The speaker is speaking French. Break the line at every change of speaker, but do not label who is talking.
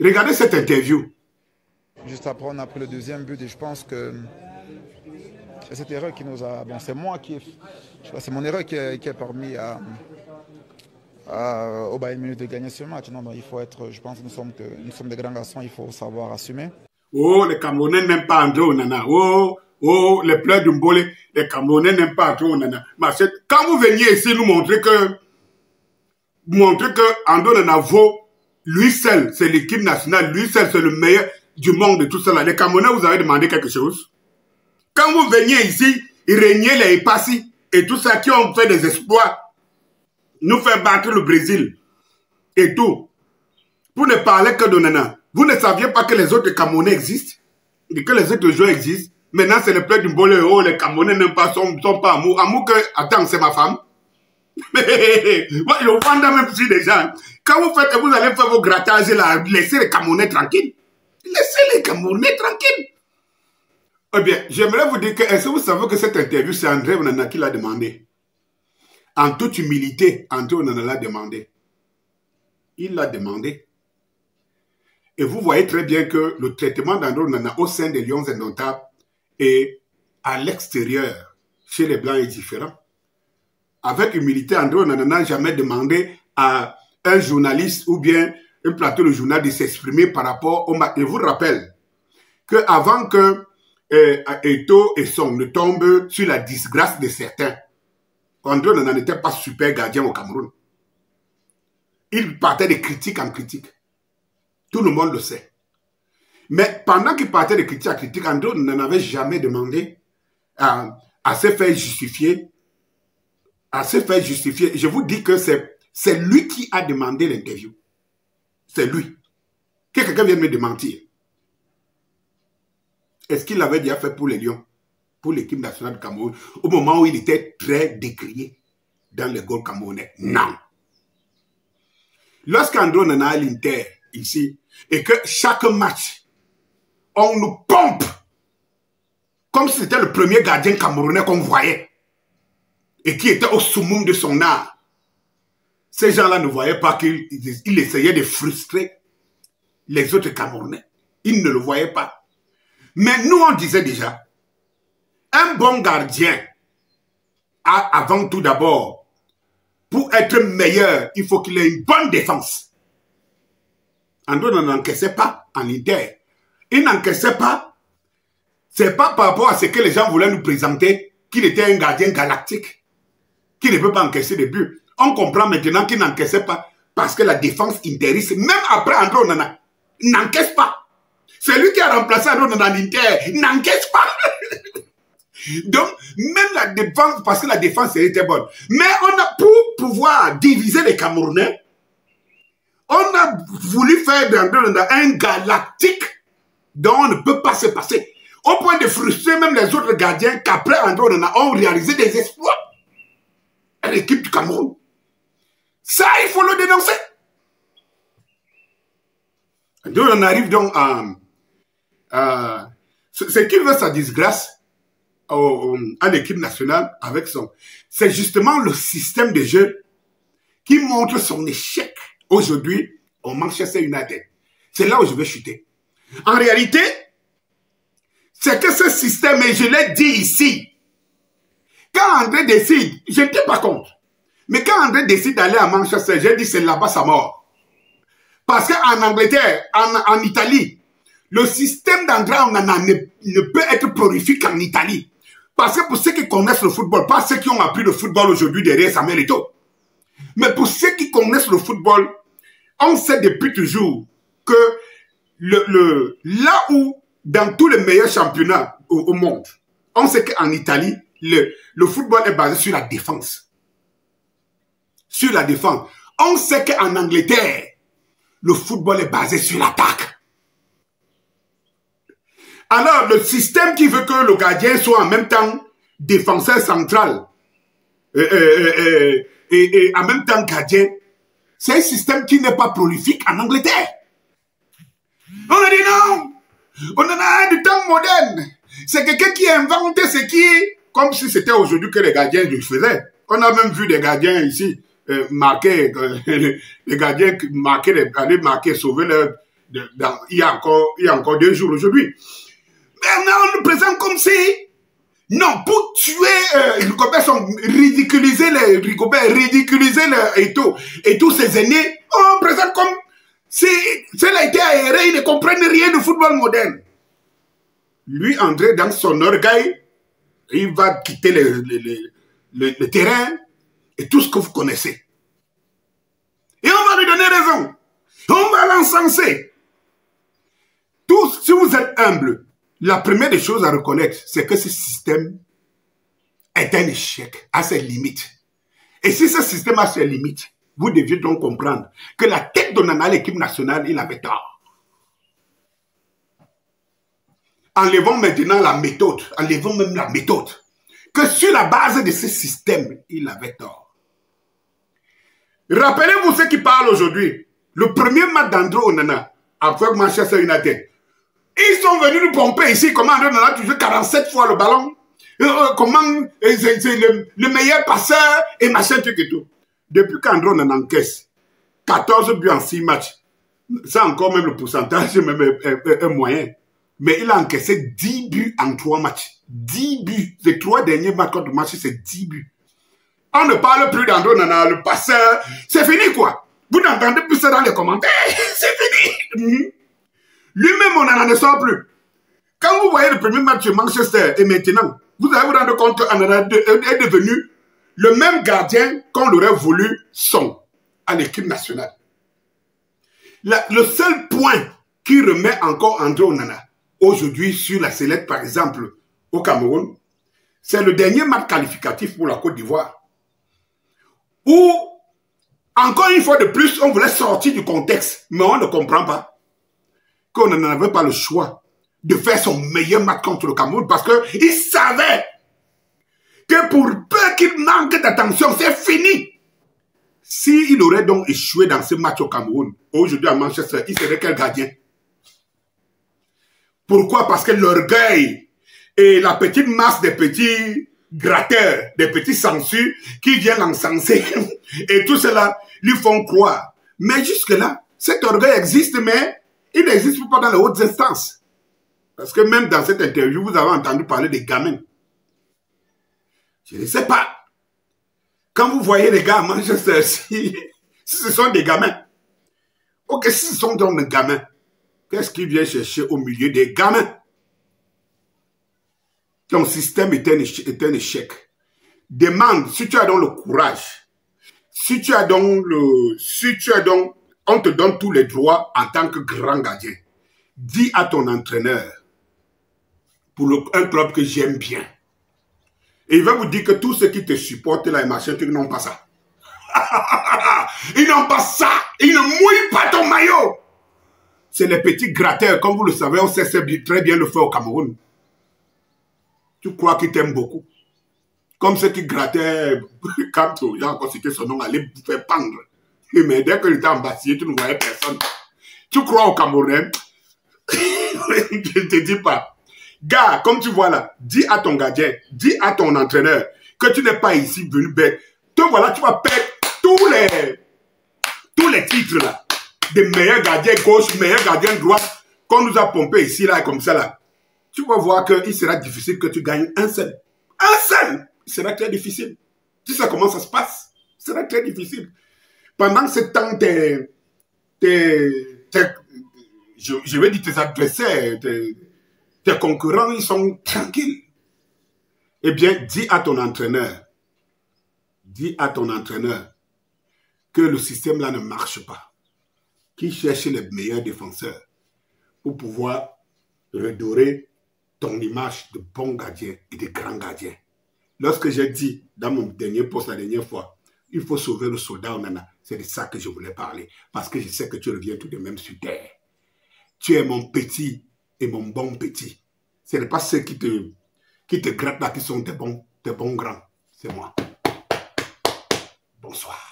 Regardez cette interview.
Juste après, on a pris le deuxième but et je pense que c'est cette erreur qui nous a... Bon, c'est moi qui... C'est mon erreur qui a permis au Bayern Munich de gagner ce match. Non, il faut être... Je pense que nous sommes des grands garçons, il faut savoir assumer.
Oh, les Camerounais n'aiment pas André Onana. Oh, les pleurs du Mbolé, les Camerounais n'aiment pas André Onana. Quand vous veniez ici nous montrer que André Onana vaut, lui seul, c'est l'équipe nationale, lui seul, c'est le meilleur du monde de tout cela. Les Camerounais, vous avez demandé quelque chose? Quand vous veniez ici, il régnait les Passi et tout ça qui ont fait des exploits, nous faire battre le Brésil et tout. Pour ne parler que d'Onana. Vous ne saviez pas que les autres Camerounais existent et que les autres joueurs existent. Maintenant, c'est le peuple du Mbolé. Oh, les Camerounais n'aiment pas, sont pas amour. Amour que, attends, c'est ma femme. Moi, je vends même si des gens. Quand vous allez faire vos grattages là, laissez les Camerounais tranquilles. Laissez les Camerounais tranquilles. Eh bien, j'aimerais vous dire que, est-ce que vous savez que cette interview, c'est André Onana qui l'a demandé? En toute humilité, André Onana l'a demandé. Il l'a demandé. Et vous voyez très bien que le traitement d'André Onana au sein des Lions indomptables et à l'extérieur, chez les Blancs, est différent. Avec humilité, André Onana n'a jamais demandé à un journaliste ou bien un plateau de journal de s'exprimer par rapport au match. Je vous rappelle qu'avant que Eto'o et Song ne tombent sur la disgrâce de certains, André Onana n'était pas super gardien au Cameroun. Il partait de critique en critique. Tout le monde le sait. Mais pendant qu'il partait de critique en critique, André n'avait jamais demandé à se faire justifier. À se faire justifier. Je vous dis que c'est lui qui a demandé l'interview. C'est lui. Que quelqu'un vienne me démentir. Est-ce qu'il l'avait déjà fait pour les Lions, pour l'équipe nationale du Cameroun, au moment où il était très décrié dans les goals camerounais? Non. Lorsqu'André Onana a l'Inter ici, et que chaque match, on nous pompe comme si c'était le premier gardien camerounais qu'on voyait et qui était au summum de son art. Ces gens-là ne voyaient pas qu'il essayait de frustrer les autres Camerounais. Ils ne le voyaient pas. Mais nous, on disait déjà, un bon gardien a avant tout d'abord, pour être meilleur, il faut qu'il ait une bonne défense. André n'encaissait pas en Inter. Il n'encaissait pas. C'est pas par rapport à ce que les gens voulaient nous présenter qu'il était un gardien galactique, qui ne peut pas encaisser des buts. On comprend maintenant qu'il n'encaissait pas parce que la défense interiste, même après André Onana, n'encaisse pas. C'est lui qui a remplacé André Onana en Inter, n'encaisse pas. Donc, même la défense, parce que la défense était bonne. Mais on a, pour pouvoir diviser les Camerounais, on a voulu faire d'André Onana un galactique dont on ne peut pas se passer. Au point de frustrer même les autres gardiens qu'après André Onana ont réalisé des exploits à l'équipe du Cameroun. Ça, il faut le dénoncer. André Onana arrive donc à ce qu'il veut sa disgrâce à l'équipe nationale avec son... C'est justement le système de jeu qui montre son échec aujourd'hui au Manchester United. C'est là où je vais chuter. En réalité, c'est que ce système, et je l'ai dit ici, quand André décide, je n'étais pas contre, mais quand André décide d'aller à Manchester, j'ai dit c'est là-bas sa mort. Parce qu'en Angleterre, en Italie, le système d'André Onana ne peut être prolifique en Italie. Parce que pour ceux qui connaissent le football, pas ceux qui ont appris le football aujourd'hui derrière Samuel Eto'o, mais pour ceux qui connaissent le football, on sait depuis toujours que là où, dans tous les meilleurs championnats au monde, on sait qu'en Italie, le football est basé sur la défense. Sur la défense. On sait qu'en Angleterre, le football est basé sur l'attaque. Alors, le système qui veut que le gardien soit en même temps défenseur central et en même temps gardien, c'est un système qui n'est pas prolifique en Angleterre. On a dit non. On en a un du temps moderne. C'est quelqu'un qui a inventé ce qui est comme si c'était aujourd'hui que les gardiens le faisaient. On a même vu des gardiens ici marquer, les gardiens marquer, aller marquer, sauver il y a encore 2 jours aujourd'hui. Mais on nous présente comme si... Non, pour tuer Rigobert, ridiculiser et tous ses aînés, on présente comme si cela a été aéré, ils ne comprennent rien du football moderne. Lui, André, dans son orgueil, il va quitter le terrain et tout ce que vous connaissez. Et on va lui donner raison. On va l'encenser. Si vous êtes humble, la première des choses à reconnaître, c'est que ce système est un échec à ses limites. Et si ce système a ses limites, vous deviez donc comprendre que la tête de Nana à l'équipe nationale, il avait tort. Enlevons maintenant la méthode, enlevons même la méthode, que sur la base de ce système, il avait tort. Rappelez-vous ceux qui parlent aujourd'hui. Le premier match d'André Onana, avec Manchester United, ils sont venus nous pomper ici, comment André Onana a touché 47 fois le ballon, comment c'est le meilleur passeur, et machin, truc et tout. Depuis qu'André Onana encaisse 14 buts en 6 matchs, ça encore même le pourcentage même est moyen. Mais il a encaissé 10 buts en 3 matchs. 10 buts. Les 3 derniers matchs contre match, c'est 10 buts. On ne parle plus d'André Onana, le passeur. C'est fini quoi. Vous n'entendez plus ça dans les commentaires. C'est fini. Lui-même, Onana ne sort plus. Quand vous voyez le premier match de Manchester et maintenant, vous allez vous rendre compte qu'Onana est devenu le même gardien qu'on aurait voulu son à l'équipe nationale. Le seul point qui remet encore André Onana aujourd'hui sur la sellette, par exemple, au Cameroun, c'est le dernier match qualificatif pour la Côte d'Ivoire. Où, encore une fois de plus, on voulait sortir du contexte, mais on ne comprend pas qu'on n'en avait pas le choix de faire son meilleur match contre le Cameroun parce qu'il savait que pour peu qu'il manque d'attention, c'est fini. S'il aurait donc échoué dans ce match au Cameroun, aujourd'hui à Manchester, il serait quel gardien? Pourquoi? Parce que l'orgueil et la petite masse des petits gratteurs, des petits sensus qui viennent l'encenser et tout cela lui font croire. Mais jusque-là, cet orgueil existe, mais il n'existe pas dans les hautes instances. Parce que même dans cette interview, vous avez entendu parler des gamins. Je ne sais pas. Quand vous voyez les gars à Manchester, si ce sont des gamins, ok, si ce sont donc des gamins, qu'est-ce qu'il vient chercher au milieu des gamins? Ton système est un échec. Demande, si tu as donc le courage, on te donne tous les droits en tant que grand gardien. Dis à ton entraîneur, pour un club que j'aime bien, et il va vous dire que tous ceux qui te supportent là et machin, ils n'ont pas ça. Ils n'ont pas ça. Ils ne mouillent pas ton maillot. C'est les petits gratteurs, comme vous le savez, on sait très bien le faire au Cameroun. Tu crois qu'ils t'aiment beaucoup. Comme ceux qui grattaient, quand j'ai encore cité son nom, allaient vous faire pendre. Mais dès qu'il était embassé, tu ne voyais personne. Tu crois au Cameroun? Je ne te dis pas. Gars, comme tu vois là, dis à ton gardien, dis à ton entraîneur que tu n'es pas ici venu bête. Te voilà, tu vas perdre tous les titres là. Des meilleurs gardiens gauche, meilleurs gardiens droite, qu'on nous a pompé ici là et comme ça là. Tu vas voir qu'il sera difficile que tu gagnes un seul. Un seul! Il sera très difficile. Tu sais comment ça se passe? Ce sera très difficile. Pendant ce temps, je vais dire tes adversaires, tes concurrents, ils sont tranquilles. Eh bien, dis à ton entraîneur que le système là ne marche pas. Qu'il cherche les meilleurs défenseurs pour pouvoir redorer ton image de bon gardien et de grand gardien. Lorsque j'ai dit dans mon dernier post la dernière fois, il faut sauver le soldat Onana, c'est de ça que je voulais parler. Parce que je sais que tu reviens tout de même sur terre. Tu es mon petit et mon bon petit. Ce n'est pas ceux qui te grattent là qui sont tes bons grands. C'est moi. Bonsoir.